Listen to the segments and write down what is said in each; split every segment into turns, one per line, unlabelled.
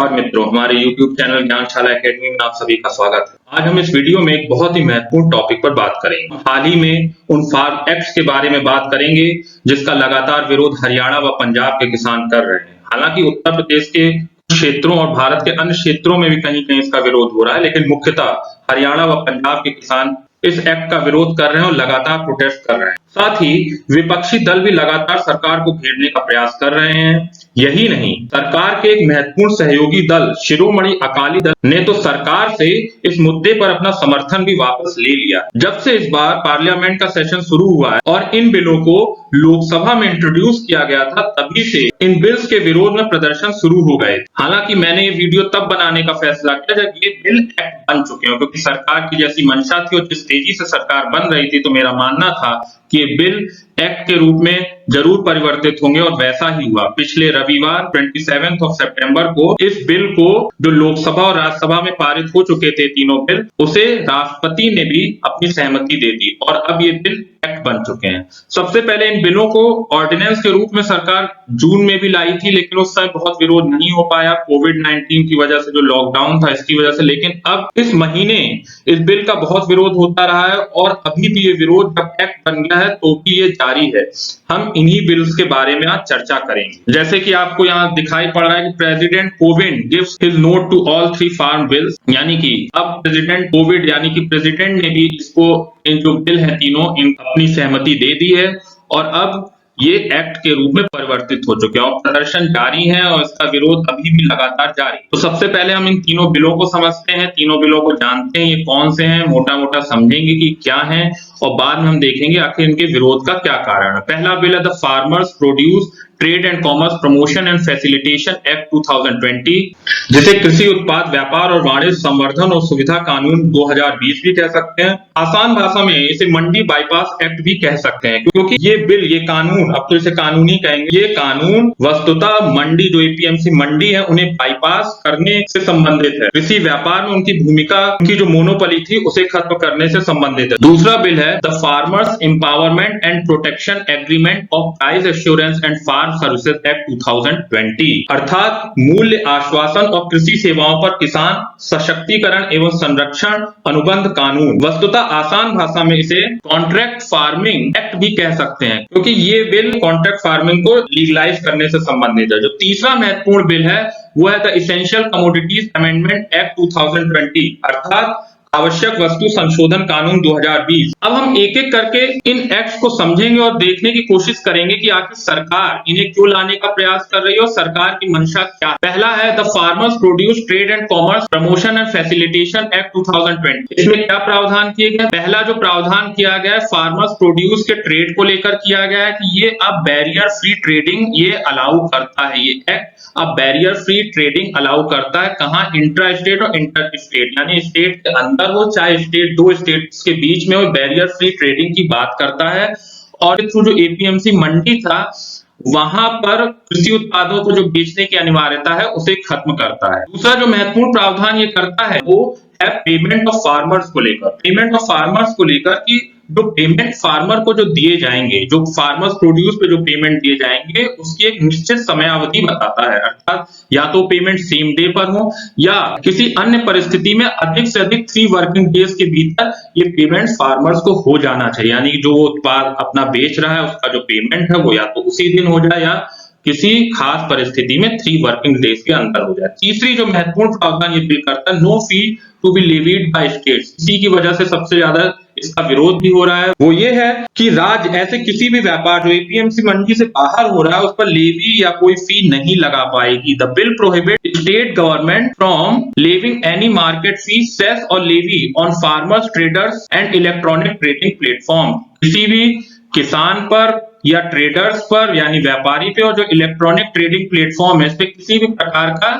नमस्कार मित्रों, हमारे YouTube चैनल ज्ञानशाला एकेडमी में आप सभी का स्वागत है। आज हम इस वीडियो में एक बहुत ही महत्वपूर्ण टॉपिक पर बात करेंगे। हाल ही में उन फार्म एक्ट्स के बारे में बात करेंगे जिसका लगातार विरोध हरियाणा व पंजाब के किसान कर रहे हैं। हालांकि उत्तर प्रदेश के क्षेत्रों और भारत के अन्य क्षेत्रों में भी कहीं कहीं इसका विरोध हो रहा है, लेकिन मुख्यतः हरियाणा व पंजाब के किसान इस एक्ट का विरोध कर रहे हैं और लगातार प्रोटेस्ट कर रहे हैं। साथ ही विपक्षी दल भी लगातार सरकार को घेरने का प्रयास कर रहे हैं। यही नहीं, सरकार के एक महत्वपूर्ण सहयोगी दल शिरोमणि अकाली दल ने तो सरकार से इस मुद्दे पर अपना समर्थन भी वापस ले लिया। जब से इस बार पार्लियामेंट का सेशन शुरू हुआ है और इन बिलों को लोकसभा में इंट्रोड्यूस किया गया था, तभी से इन बिल्स के विरोध में प्रदर्शन शुरू हो गए। हालांकि मैंने ये वीडियो तब बनाने का फैसला किया जब ये बिल एक्ट बन चुके हो, क्योंकि सरकार की जैसी मंशा थी और जिस तेजी से सरकार बन रही थी, तो मेरा मानना था कि ये बिल एक्ट के रूप में जरूर परिवर्तित होंगे और वैसा ही हुआ। पिछले रविवार 27 सितंबर को इस बिल को, जो लोकसभा और राज्यसभा में पारित हो चुके थे तीनों बिल, उसे राष्ट्रपति ने भी अपनी सहमति दे दी और अब ये बिल एक्ट बन चुके हैं। सबसे पहले इन बिलों को ऑर्डिनेंस के रूप में सरकार जून में भी लाई थी, लेकिन उस समय बहुत विरोध नहीं हो पाया कोविड-19 की वजह से, जो लॉकडाउन था इसकी वजह से। लेकिन अब इस महीने इस बिल का बहुत विरोध होता रहा है और अभी भी ये विरोध जब एक्ट बन गया है तो भी ये जारी है। हम इन्हीं बिल्स के बारे में आज चर्चा करेंगे। जैसे कि आपको यहाँ दिखाई पड़ रहा है कि president Kovind gives his note to all 3 farm bills, यानी कि अब प्रेसिडेंट कोविंद यानी कि प्रेसिडेंट ने भी इसको, इन जो बिल है तीनों, इन अपनी सहमति दे दी है और अब ये एक्ट के रूप में परिवर्तित हो चुके हैं और प्रदर्शन जारी है और इसका विरोध अभी भी लगातार जारी। तो सबसे पहले हम इन तीनों बिलों को समझते हैं, तीनों बिलों को जानते हैं, ये कौन से हैं, मोटा मोटा समझेंगे कि क्या है और बाद में हम देखेंगे आखिर इनके विरोध का क्या कारण है। पहला बिल है the farmers produce trade and commerce promotion and facilitation act 2020, जिसे कृषि उत्पाद व्यापार और वाणिज्य संवर्धन और सुविधा कानून 2020 भी कह सकते हैं। आसान भाषा में इसे मंडी बाईपास एक्ट भी कह सकते हैं, क्योंकि ये बिल, ये कानून, अब तो इसे कानून ही कहेंगे, ये कानून वस्तुतः मंडी, जो एपीएमसी मंडी है, उन्हें बाईपास करने से संबंधित है। कृषि व्यापार में उनकी भूमिका, उनकी जो मोनोपोली थी, उसे खत्म करने से संबंधित है। दूसरा बिल है the farmers empowerment and protection agreement of price assurance and farm services act 2020, अर्थात मूल्य आश्वासन और कृषि सेवाओं पर किसान सशक्तिकरण एवं संरक्षण अनुबंध कानून। वस्तुतः आसान भाषा में इसे कॉन्ट्रैक्ट फार्मिंग एक्ट भी कह सकते हैं, क्योंकि ये बिल कॉन्ट्रैक्ट फार्मिंग को लीगलाइज करने से संबंधित है। जो तीसरा महत्वपूर्ण बिल है वो है the essential commodities amendment act 2020, अर्थात आवश्यक वस्तु संशोधन कानून 2020। अब हम एक एक करके इन एक्ट्स को समझेंगे और देखने की कोशिश करेंगे कि आखिर सरकार इन्हें क्यों लाने का प्रयास कर रही है और सरकार की मंशा क्या है। पहला है the farmers produce trade and commerce promotion and facilitation act 2020। इसमें क्या प्रावधान किए गए? पहला जो प्रावधान किया गया है फार्मर्स प्रोड्यूस के ट्रेड को लेकर किया गया है कि ये अब बैरियर फ्री ट्रेडिंग ये अलाउ करता है। ये एक्ट अब बैरियर फ्री ट्रेडिंग अलाउ करता है। कहां? इंट्रा स्टेट और इंटर स्टेट, यानी स्टेट के अंदर हो चाहे स्टेट, दो स्टेट्स के बीच में हो, बैरियर फ्री ट्रेडिंग की बात करता है। और थ्रू जो एपीएमसी मंडी था, वहां पर कृषि उत्पादों को जो बेचने की अनिवार्यता है उसे खत्म करता है। दूसरा जो महत्वपूर्ण प्रावधान ये करता है वो है पेमेंट ऑफ फार्मर्स को लेकर। पेमेंट ऑफ फार्मर्स को लेकर कि जो पेमेंट फार्मर को जो दिए जाएंगे, जो फार्मर्स प्रोड्यूस पे जो पेमेंट दिए जाएंगे, उसकी एक निश्चित समयावधि बताता है। अर्थात या तो पेमेंट सेम डे पर हो या किसी अन्य परिस्थिति में अधिक से अधिक 3 वर्किंग डेज के भीतर ये पेमेंट फार्मर्स को हो जाना चाहिए। यानी जो उत्पाद अपना बेच रहा है उसका जो पेमेंट है वो या तो उसी दिन हो जाए या किसी खास परिस्थिति में 3 वर्किंग डेज के अंदर हो जाए। तीसरी जो महत्वपूर्ण प्रावधान ये बिल करता है, no fee to be levied by states. इसी की वजह से सबसे ज्यादा इसका विरोध भी हो रहा है। वो ये है कि राज्य ऐसे किसी भी व्यापार जो एपीएमसी मंडी से बाहर हो रहा है उस पर लेवी या कोई फी नहीं लगा पाएगी। The bill prohibit state government from levying any market fee, cess और levy on farmers, traders and electronic trading platform. किसी भी किसान पर या ट्रेडर्स पर यानी व्यापारी पे और जो इलेक्ट्रॉनिक ट्रेडिंग प्लेटफॉर्म है, इस पे किसी भी प्रकार का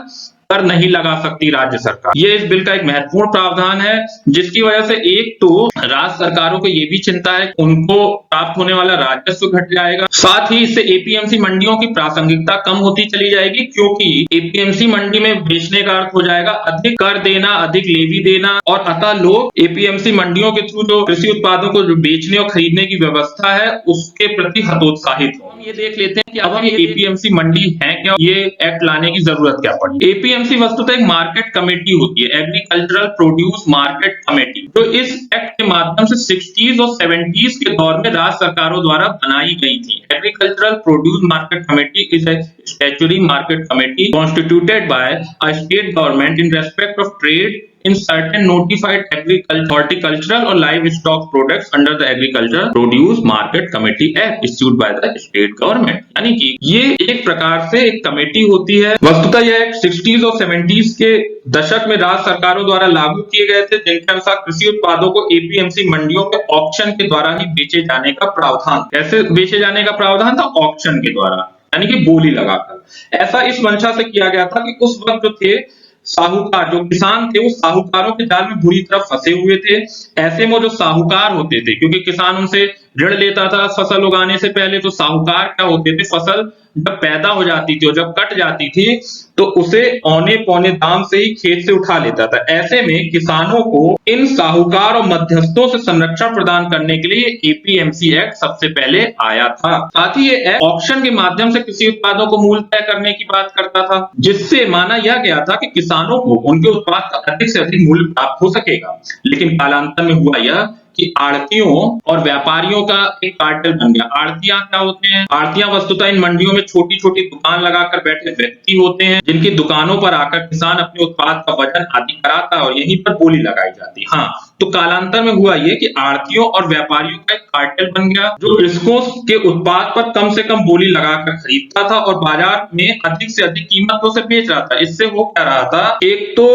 कर नहीं लगा सकती राज्य सरकार। ये इस बिल का एक महत्वपूर्ण प्रावधान है, जिसकी वजह से एक तो राज्य सरकारों को ये भी चिंता है उनको प्राप्त होने वाला राजस्व घट जाएगा, साथ ही इससे एपीएमसी मंडियों की प्रासंगिकता कम होती चली जाएगी, क्योंकि एपीएमसी मंडी में बेचने का अर्थ हो जाएगा अधिक कर देना, अधिक लेवी देना, और अतः लोग एपीएमसी मंडियों के थ्रू जो कृषि उत्पादों को जो बेचने और खरीदने की व्यवस्था है उसके प्रति हतोत्साहित होंगे। ये देख लेते हैं कि अब हम ये एपीएमसी मंडी है क्या, ये एक्ट लाने की जरूरत क्या पड़ी। एपीएमसी वस्तुतः एक मार्केट कमेटी होती है, एग्रीकल्चरल प्रोड्यूस मार्केट कमेटी, जो इस एक्ट के माध्यम से 60s और 70s के दौर में राज्य सरकारों द्वारा बनाई गई थी। Agricultural produce market committee is a statutory market committee constituted by a state government in respect of trade in certain notified horticultural or livestock products under the Agriculture Produce Market Committee Act issued by the state government। यानी कि ये एक प्रकार से एक committee होती है। वस्तुतः यह 60s और 70s के दशक में राज्य सरकारों द्वारा लागू किए गए थे, जिनके अनुसार कृषि उत्पादों को एपीएमसी मंडियों में ऑक्शन के द्वारा ही बेचे जाने का प्रावधान। कैसे बेचे जाने का प्रावधान था? ऑक्शन के द्वारा, यानी कि बोली लगाकर। ऐसा इस मंशा से किया गया था कि उस वक्त जो थे साहूकार, जो किसान थे, वो साहूकारों के जाल में बुरी तरह फंसे हुए थे। ऐसे में जो साहूकार होते थे, क्योंकि किसान उनसे ऋण लेता था फसल उगाने से पहले, तो साहूकार क्या होते थे, फसल जब पैदा हो जाती थी और जब कट जाती थी तो उसे औने पौने दाम से ही खेत से उठा लेता था। ऐसे में किसानों को इन साहूकार और मध्यस्थों से संरक्षण प्रदान करने के लिए एपीएमसी एक्ट सबसे पहले आया था। साथ ही ये एक्ट ऑक्शन के माध्यम से कृषि उत्पादों को मूल्य तय करने की बात करता था, जिससे माना यह गया था कि किसानों को उनके उत्पाद का अधिक से अधिक मूल्य प्राप्त हो सकेगा। लेकिन कालांतर में हुआ यह कि आड़तियों और व्यापारियों का एक कार्टेल बन गया। आड़तियां क्या होते हैं? आड़तियां वस्तुतः इन मंडियों में छोटी छोटी दुकान लगाकर बैठे व्यक्ति होते हैं, जिनकी दुकानों पर आकर किसान अपने उत्पाद का वजन आदि कराता है और यहीं पर बोली लगाई जाती है। हाँ, तो कालांतर में हुआ ये कि आड़तियों और व्यापारियों का एक कार्टेल बन गया, जो कृषकों के उत्पाद पर कम से कम बोली लगाकर खरीदता था और बाजार में अधिक से अधिक कीमतों से बेच रहा था। इससे हो क्या रहा था, एक तो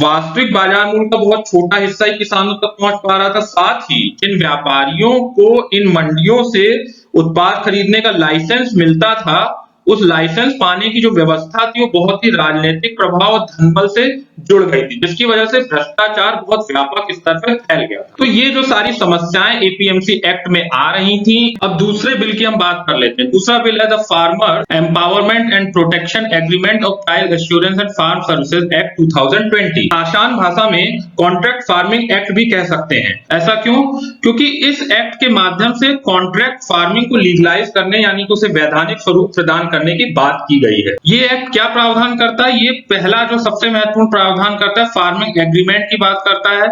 वास्तविक बाजार मूल्य का बहुत छोटा हिस्सा ही किसानों तक पहुंच पा रहा था, साथ ही जिन व्यापारियों को इन मंडियों से उत्पाद खरीदने का लाइसेंस मिलता था, उस लाइसेंस पाने की जो व्यवस्था थी वो बहुत ही राजनीतिक प्रभाव और धनबल से जुड़ गई थी, जिसकी वजह से भ्रष्टाचार बहुत व्यापक स्तर पर फैल गया। तो ये जो सारी समस्याएं एपीएमसी एक्ट में आ रही थी। अब दूसरे बिल की हम बात कर लेते हैं। दूसरा बिल है the farmer empowerment and protection agreement of price assurance and farm services act 2020। आसान भाषा में कॉन्ट्रैक्ट फार्मिंग एक्ट भी कह सकते हैं। ऐसा क्यों? क्योंकि इस एक्ट के माध्यम से कॉन्ट्रैक्ट फार्मिंग को लीगलाइज करने, यानी कि उसे वैधानिक स्वरूप प्रदान करने की बात की गई है। ये एक्ट क्या प्रावधान करता है? ये पहला जो सबसे महत्वपूर्ण प्रावधान करता है, फार्मिंग एग्रीमेंट की बात करता है।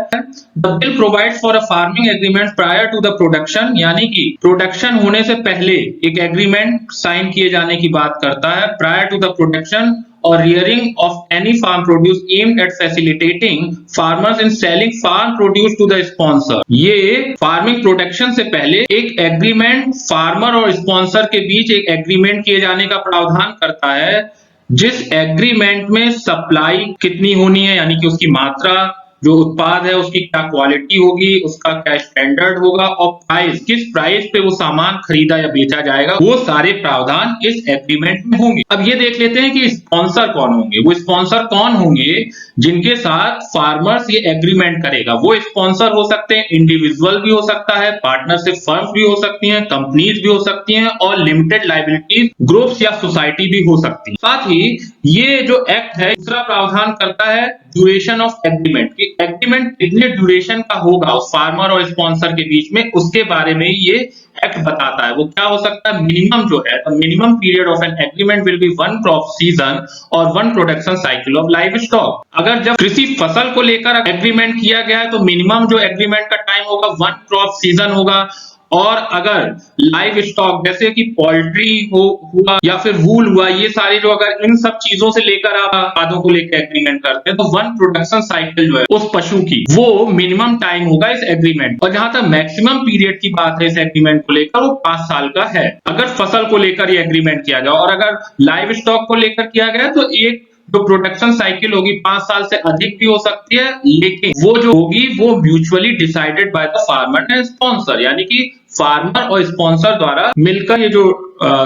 The bill provides for a farming agreement prior to the production, यानी कि प्रोडक्शन होने से पहले एक एग्रीमेंट साइन किए जाने की बात करता है। Prior to the production or rearing of any farm produce aimed at facilitating farmers in selling farm produce to the sponsor। ये फार्मिंग प्रोडक्शन से पहले एक एग्रीमेंट फार्मर और स्पॉन्सर के बीच एक एग्रीमेंट किए जाने का प्रावधान करता है, जिस एग्रीमेंट में सप्लाई कितनी होनी है, यानी कि उसकी मात्रा, जो उत्पाद है उसकी क्या क्वालिटी होगी, उसका क्या स्टैंडर्ड होगा, और प्राइस, किस प्राइस पे वो सामान खरीदा या बेचा जाएगा, वो सारे प्रावधान इस एग्रीमेंट में होंगे। अब ये देख लेते हैं कि स्पॉन्सर कौन होंगे। वो स्पॉन्सर कौन होंगे जिनके साथ फार्मर्स ये एग्रीमेंट करेगा? वो स्पॉन्सर हो सकते हैं, इंडिविजुअल भी हो सकता है, पार्टनरशिप फर्म्स भी हो सकती हैं, कंपनीज भी हो सकती हैं, और लिमिटेड लायबिलिटीज ग्रुप्स या सोसाइटी भी हो सकती है। साथ ही ये जो एक्ट है, दूसरा प्रावधान करता है ड्यूरेशन ऑफ एग्रीमेंट, कि एग्रीमेंट कितने ड्यूरेशन का होगा उस फार्मर और स्पॉन्सर के बीच में, उसके बारे में ये एक्ट बताता है। वो क्या हो सकता है? मिनिमम जो है, minimum period of an agreement will be 1 crop season और 1 production cycle of live stock. अगर जब कृषि फसल को लेकर एग्रीमेंट किया गया है तो मिनिमम जो एग्रीमेंट का टाइम होगा 1 क्रॉप सीजन होगा, और अगर लाइव स्टॉक जैसे कि पोल्ट्री हुआ या फिर वूल हुआ, ये सारे जो अगर इन सब चीजों से लेकर आप उत्पादों को लेकर एग्रीमेंट करते हैं तो 1 प्रोडक्शन साइकिल जो है उस पशु की, वो मिनिमम टाइम होगा इस एग्रीमेंट। और जहां तक मैक्सिमम पीरियड की बात है इस एग्रीमेंट को लेकर, वो 5 साल का है, अगर फसल को लेकर ये एग्रीमेंट किया गया। और अगर लाइव स्टॉक को लेकर किया गया तो एक जो प्रोडक्शन साइकिल होगी 5 साल से अधिक भी हो सकती है, लेकिन वो जो होगी वो mutually decided by the farmer and sponsor, यानी कि फार्मर और स्पॉन्सर द्वारा मिलकर ये जो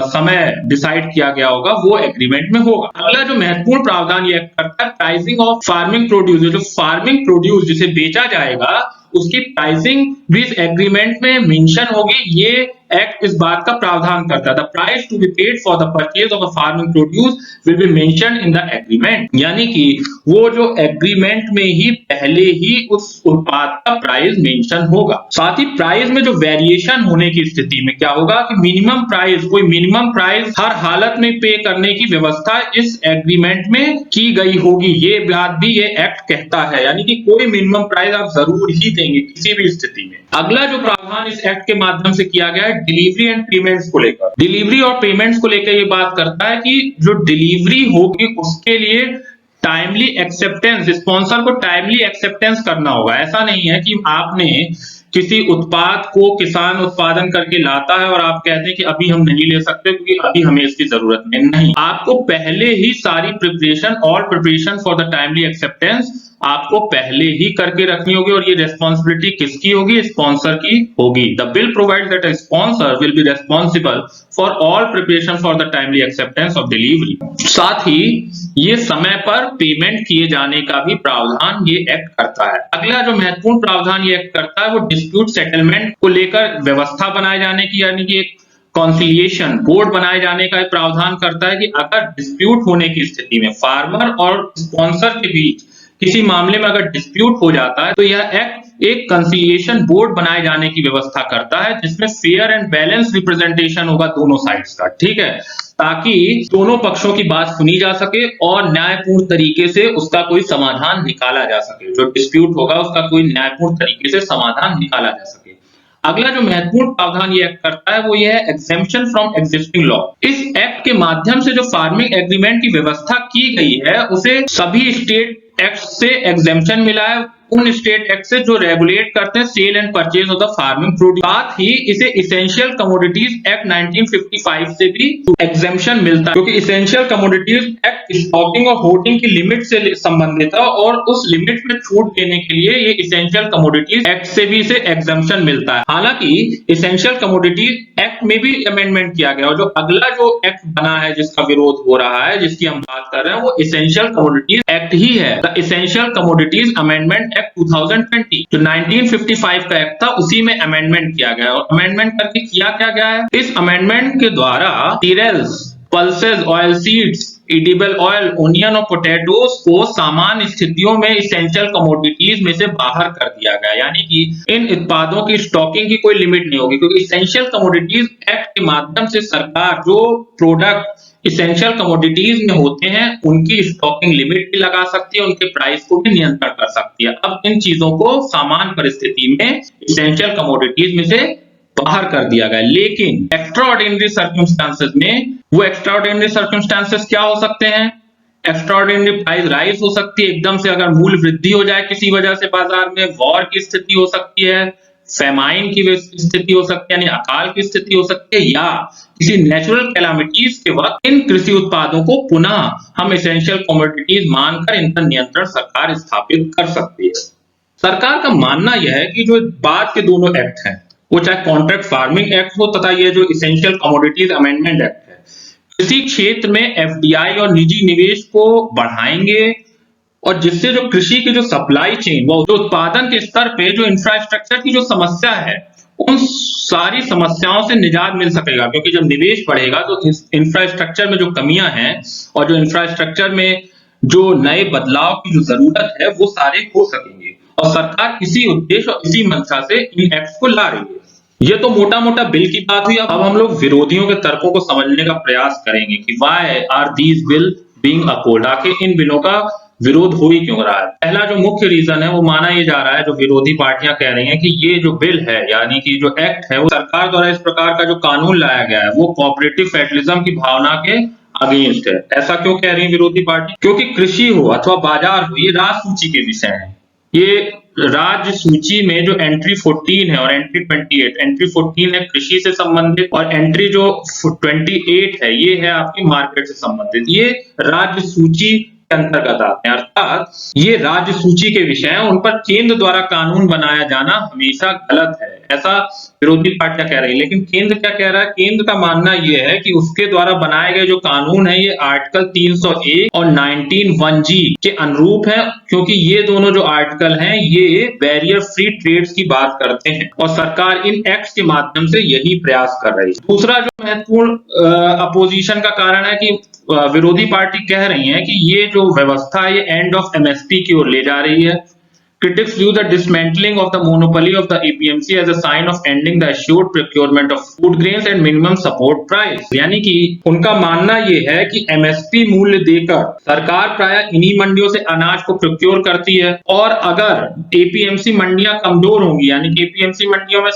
समय डिसाइड किया गया होगा वो एग्रीमेंट में होगा। अगला जो महत्वपूर्ण प्रावधान ये करता है, प्राइसिंग ऑफ फार्मिंग प्रोड्यूस। जो फार्मिंग प्रोड्यूस जिसे बेचा जाएगा उसकी प्राइसिंग भी इस एग्रीमेंट में मेंशन होगी। ये एक्ट इस बात का प्रावधान करता है, the price to be paid for the purchase of a farming produce will be mentioned in the agreement. यानी कि वो जो एग्रीमेंट में ही पहले ही उस उत्पाद का प्राइस मेंशन होगा। साथ ही प्राइस में जो वेरिएशन होने की स्थिति में क्या होगा कि मिनिमम प्राइस, कोई मिनिमम प्राइस हर हालत में पे करने की व्यवस्था इस एग्रीमेंट में की गई होगी, ये बात भी ये एक्ट कहता है। यानी कि कोई मिनिमम प्राइस आप जरूर ही देंगे किसी भी स्थिति में। अगला जो प्रावधान इस एक्ट के माध्यम से किया गया है डिलीवरी एंड पेमेंट्स को लेकर। डिलीवरी और पेमेंट्स को लेकर ये बात करता है कि जो डिलीवरी होगी उसके लिए टाइमली एक्सेप्टेंस, स्पॉन्सर को टाइमली एक्सेप्टेंस करना होगा। ऐसा नहीं है कि आपने किसी उत्पाद को किसान उत्पादन करके लाता है और आप कहते हैं कि अभी हम नहीं ले सकते क्योंकि अभी हमें इसकी जरूरत नहीं। आपको पहले ही सारी preparation, all preparation for the timely acceptance आपको पहले ही करके रखनी होगी और ये रेस्पॉन्सिबिलिटी किसकी होगी? स्पॉन्सर की होगी। The bill provides that a sponsor will be responsible for all preparation for the timely acceptance of delivery. साथ ही ये समय पर पेमेंट किए जाने का भी प्रावधान ये एक्ट करता है। अगला जो महत्वपूर्ण प्रावधान ये एक्ट करता है वो डिस्प्यूट सेटलमेंट को लेकर व्यवस्था बनाए जाने की, यानी कि एक कॉन्सिलिएशन बोर्ड बनाए जाने का प्रावधान करता है कि अगर डिस्प्यूट होने की स्थिति में फार्मर और स्पॉन्सर के बीच किसी मामले में अगर डिस्प्यूट हो जाता है तो यह एक्ट एक कंसिलिएशन बोर्ड बनाए जाने की व्यवस्था करता है जिसमें फेयर एंड बैलेंस रिप्रेजेंटेशन होगा दोनों साइड्स का, ठीक है, ताकि दोनों पक्षों की बात सुनी जा सके और न्यायपूर्ण तरीके से उसका कोई समाधान निकाला जा सके। जो डिस्प्यूट होगा उसका कोई न्यायपूर्ण तरीके से समाधान निकाला जा सके। अगला जो महत्वपूर्ण प्रावधान ये एक्ट करता है वो ये है एग्जेम्पशन फ्रॉम एग्जिस्टिंग लॉ। इस एक्ट के माध्यम से जो फार्मिंग एग्रीमेंट की व्यवस्था की गई है उसे सभी स्टेट एक्ट से एग्जेम्पशन मिला है, उन स्टेट एक्ट से जो रेगुलेट करते हैं sale and purchase of the farming produce. साथ ही इसे इसेंशियल कमोडिटीज एक्ट 1955 से भी एग्जेम्पशन मिलता है, क्योंकि इसेंशियल कमोडिटीज एक्ट स्टॉकिंग और होर्डिंग की लिमिट से संबंधित है और उस लिमिट में छूट देने के लिए ये इसेंशियल कमोडिटीज एक्ट से भी इसे एग्जेम्पशन मिलता है। हालांकि इसेंशियल कमोडिटीज एक्ट में भी अमेंडमेंट किया गया और जो अगला जो एक्ट बना है जिसका विरोध हो रहा है, जिसकी हम बात कर रहे हैं, वो इसेंशियल कमोडिटीज एक्ट ही है, the essential commodities amendment act 2020। जो 1955 का एक्ट था उसी में अमेंडमेंट किया गया और अमेंडमेंट करके किया क्या गया है? इस अमेंडमेंट के द्वारा cereals, pulses, oil seeds, edible oil, onion और पोटैटोस को सामान्य स्थितियों में इसेंशियल कमोडिटीज में से बाहर कर दिया गया। यानी कि इन उत्पादों की स्टॉकिंग की कोई लिमिट नहीं होगी, क्योंकि इसेंशियल कमोडिटीज एक्ट के माध्यम से सरकार जो प्रोडक्ट इसेंशियल कमोडिटीज में होते हैं उनकी स्टॉकिंग लिमिट भी लगा सकती है, उनके प्राइस को भी नियंत्रण कर सकती है। अब इन चीजों को सामान्य परिस्थिति में इसेंशियल कमोडिटीज में से बाहर कर दिया गया। लेकिन एक्स्ट्राऑर्डिनरी सर्कमस्टांसेस में, वो एक्स्ट्राऑर्डिनरी सर्कमस्टांसेस क्या हो सकते हैं? एक्स्ट्राऑर्डिनरी प्राइस राइज हो सकती है एकदम से, अगर मूल्य वृद्धि हो जाए किसी वजह से बाजार में, वॉर की स्थिति हो सकती है, फेमाइन की स्थिति हो सकती है यानी अकाल की स्थिति हो सकती है, या किसी नेचुरल कैलामिटीज के वक्त इन कृषि उत्पादों को पुनः हम एसेंशियल कमोडिटीज मानकर इन पर नियंत्रण सरकार स्थापित कर सकती है। सरकार का मानना यह है कि जो बाद के दोनों एक्ट हैं, वो चाहे कॉन्ट्रैक्ट फार्मिंग एक्ट हो तथा ये जो इसेंशियल कमोडिटीज अमेंडमेंट एक्ट है, कृषि क्षेत्र में एफडीआई और निजी निवेश को बढ़ाएंगे और जिससे जो कृषि की जो सप्लाई चेन, वो जो उत्पादन के स्तर पे जो इंफ्रास्ट्रक्चर की जो समस्या है, उन सारी समस्याओं से निजात मिल सकेगा। क्योंकि जब निवेश बढ़ेगा तो इंफ्रास्ट्रक्चर में जो कमियां हैं और जो इंफ्रास्ट्रक्चर में जो नए बदलाव की जो जरूरत है वो सारे हो सकेंगे और सरकार इसी उद्देश्य और इसी मंशा से इन एक्ट को ला रही है। ये तो मोटा मोटा बिल की बात हुई। अब हम लोग विरोधियों के तर्कों को समझने का प्रयास करेंगे कि why are these bills being opposed, आखिर इन बिलों का विरोध हो ही क्यों रहा है। पहला जो मुख्य रीजन है वो माना ये जा रहा है, जो विरोधी पार्टियां कह रही हैं कि ये जो बिल है यानी कि जो एक्ट है वो सरकार द्वारा इस प्रकार का जो कानून लाया गया है वो कोऑपरेटिव फेडरलिज्म की भावना के अगेंस्ट है। ऐसा क्यों कह रही है विरोधी पार्टी? क्योंकि कृषि हो अथवा बाजार हो, ये राज सूची के विषय है। ये राज्य सूची में जो एंट्री 14 है और एंट्री 28, एंट्री 14 है कृषि से संबंधित और एंट्री जो 28 है ये है आपकी मार्केट से संबंधित। ये राज्य सूची के अंतर्गत आते हैं, अर्थात ये राज्य सूची के विषय हैं, उन पर केंद्र द्वारा कानून बनाया जाना हमेशा गलत है, ऐसा विरोधी पार्टियां कह रही है। लेकिन केंद्र क्या कह रहा है? केंद्र का मानना यह है कि उसके द्वारा बनाए गए जो कानून है ये आर्टिकल 301 और 19(1)G के अनुरूप है, क्योंकि ये दोनों जो आर्टिकल हैं ये बैरियर फ्री ट्रेड्स की बात करते हैं और सरकार इन एक्ट्स के माध्यम से यही प्रयास कर रही है। दूसरा जो महत्वपूर्ण अपोजिशन का कारण है कि विरोधी पार्टी कह रही है कि ये जो व्यवस्था है ये एंड ऑफ एमएसपी की ओर ले जा रही है। Critics view the dismantling of the monopoly of the APMC as a sign of ending the assured procurement of food grains and minimum support price। यानी कि उनका मानना ये है कि एमएसपी मूल्य देकर सरकार प्रायः इन्हीं मंडियों से अनाज को प्रोक्योर करती है और अगर एपीएमसी मंडियां कमजोर होंगी, यानी कि एपीएमसी मंडियों में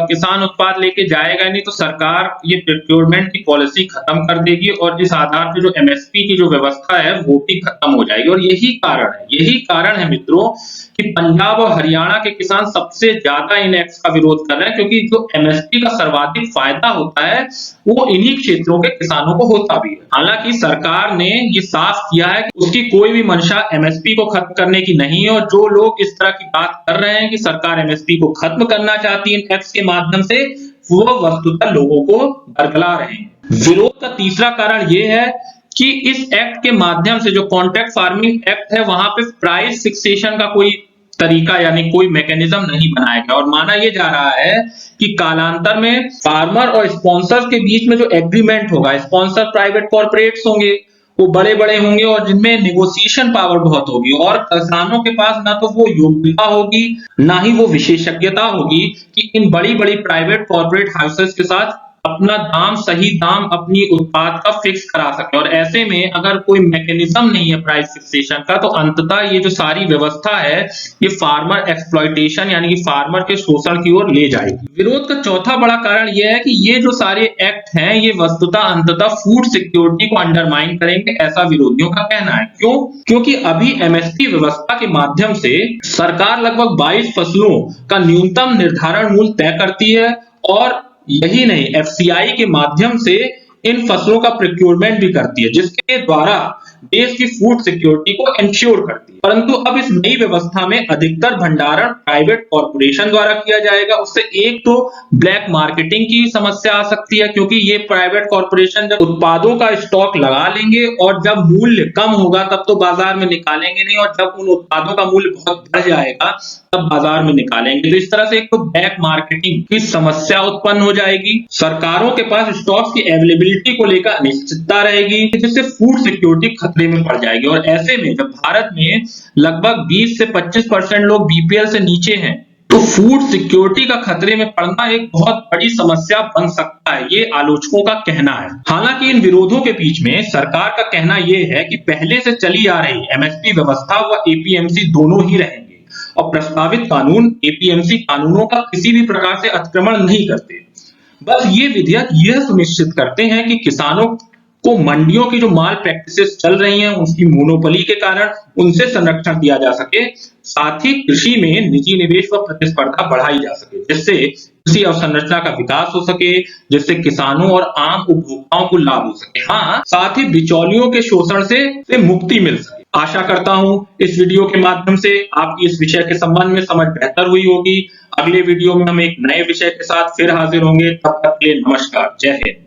किसान उत्पाद लेके जाएगा नहीं, तो सरकार ये प्रोक्योरमेंट की पॉलिसी खत्म कर देगी और इस आधार पर जो एमएसपी की जो व्यवस्था है वो भी खत्म हो जाएगी। और यही कारण है मित्रों कि पंजाब और हरियाणा के किसान सबसे ज्यादा इन एक्ट्स का विरोध कर रहे हैं, क्योंकि जो एमएसपी का सर्वाधिक फायदा होता है वो इन्हीं क्षेत्रों के किसानों को होता भी है। हालांकि सरकार ने ये साफ किया है कि उसकी कोई भी मंशा एमएसपी को खत्म करने की नहीं है और जो लोग इस तरह की बात कर रहे हैं कि सरकार एमएसपी को खत्म करना चाहती है इन एक्ट्स के माध्यम से, वो वस्तुतः लोगों को बरगला रहे हैं। विरोध का तीसरा कारण ये है कि इस एक्ट के माध्यम से जो कॉन्ट्रैक्ट फार्मिंग एक्ट है वहां पे प्राइस फिक्सेशन का कोई तरीका यानी कोई मैकेनिज्म नहीं बनाया गया और माना यह जा रहा है कि कालांतर में फार्मर और स्पॉन्सर्स के बीच में जो एग्रीमेंट होगा, स्पॉन्सर प्राइवेट कॉर्पोरेट्स होंगे, वो बड़े बड़े होंगे और जिनमें नेगोशिएशन पावर बहुत होगी और किसानों के पास ना तो वो योग्यता होगी ना ही वो विशेषज्ञता होगी कि इन बड़ी बड़ी प्राइवेट कॉर्पोरेट हाउसेस के साथ अपना दाम, सही दाम अपनी उत्पाद का फिक्स करा सके। और ऐसे में अगर कोई मैकेनिज्म नहीं है प्राइस फिक्सेशन का, तो अंततः ये जो सारी व्यवस्था है ये फार्मर एक्सप्लॉयटेशन यानी कि फार्मर के शोषण की ओर ले जाएगी। विरोध का चौथा बड़ा कारण यह है कि ये जो सारे एक्ट हैं ये वस्तुतः अंततः फूड सिक्योरिटी को अंडरमाइन करेंगे, ऐसा विरोधियों का कहना है। क्यों? क्योंकि अभी एमएसपी व्यवस्था के माध्यम से सरकार लगभग 22 फसलों का न्यूनतम निर्धारण मूल्य तय करती है और यही नहीं, एफसीआई के माध्यम से इन फसलों का प्रोक्योरमेंट भी करती है, जिसके द्वारा देश की फूड सिक्योरिटी को इंश्योर करती है। परंतु अब इस नई व्यवस्था में अधिकतर भंडारण प्राइवेट कॉर्पोरेशन द्वारा किया जाएगा। उससे एक तो ब्लैक मार्केटिंग की समस्या आ सकती है, क्योंकि ये प्राइवेट कॉर्पोरेशन जब उत्पादों का स्टॉक लगा लेंगे और जब मूल्य कम होगा तब तो बाजार में निकालेंगे नहीं, और जब उन उत्पादों का मूल्य बहुत बढ़ जाएगा तब बाजार में निकालेंगे। तो इस तरह से एक तो ब्लैक मार्केटिंग की समस्या उत्पन्न हो जाएगी। सरकारों के पास स्टॉक्स की अवेलेबिलिटी को लेकर अनिश्चितता रहेगी, जिससे फूड सिक्योरिटी खतरे में पड़ जाएगी। और ऐसे में जब भारत में लगभग 20 से 25% लोग बीपीएल से नीचे हैं, तो फूड सिक्योरिटी का खतरे में पड़ना एक बहुत बड़ी समस्या बन सकता है, ये आलोचकों का कहना है। हालांकि इन विरोधों के बीच में सरकार का कहना यह है कि पहले से चली आ रही एमएसपी व्यवस्था व एपीएमसी दोनों ही रहेंगे और प्रस्तावित कानून एपीएमसी कानूनों का किसी भी प्रकार से अतिक्रमण नहीं करते। बस ये विधेयक यह सुनिश्चित करते हैं कि किसानों को मंडियों की जो माल प्रैक्टिसेस चल रही हैं उसकी मोनोपोली के कारण उनसे संरक्षण दिया जा सके, साथ ही कृषि में निजी निवेश व प्रतिस्पर्धा बढ़ाई जा सके, जिससे कृषि अवसंरचना का विकास हो सके, जिससे किसानों और आम उपभोक्ताओं को लाभ हो सके। हाँ, साथ ही बिचौलियों के शोषण से मुक्ति मिल सके। आशा करता हूं इस वीडियो के माध्यम से आपकी इस विषय के संबंध में समझ बेहतर हुई होगी। अगले वीडियो में हम एक नए विषय के साथ फिर हाजिर होंगे। तब तक के लिए नमस्कार, जय हिंद।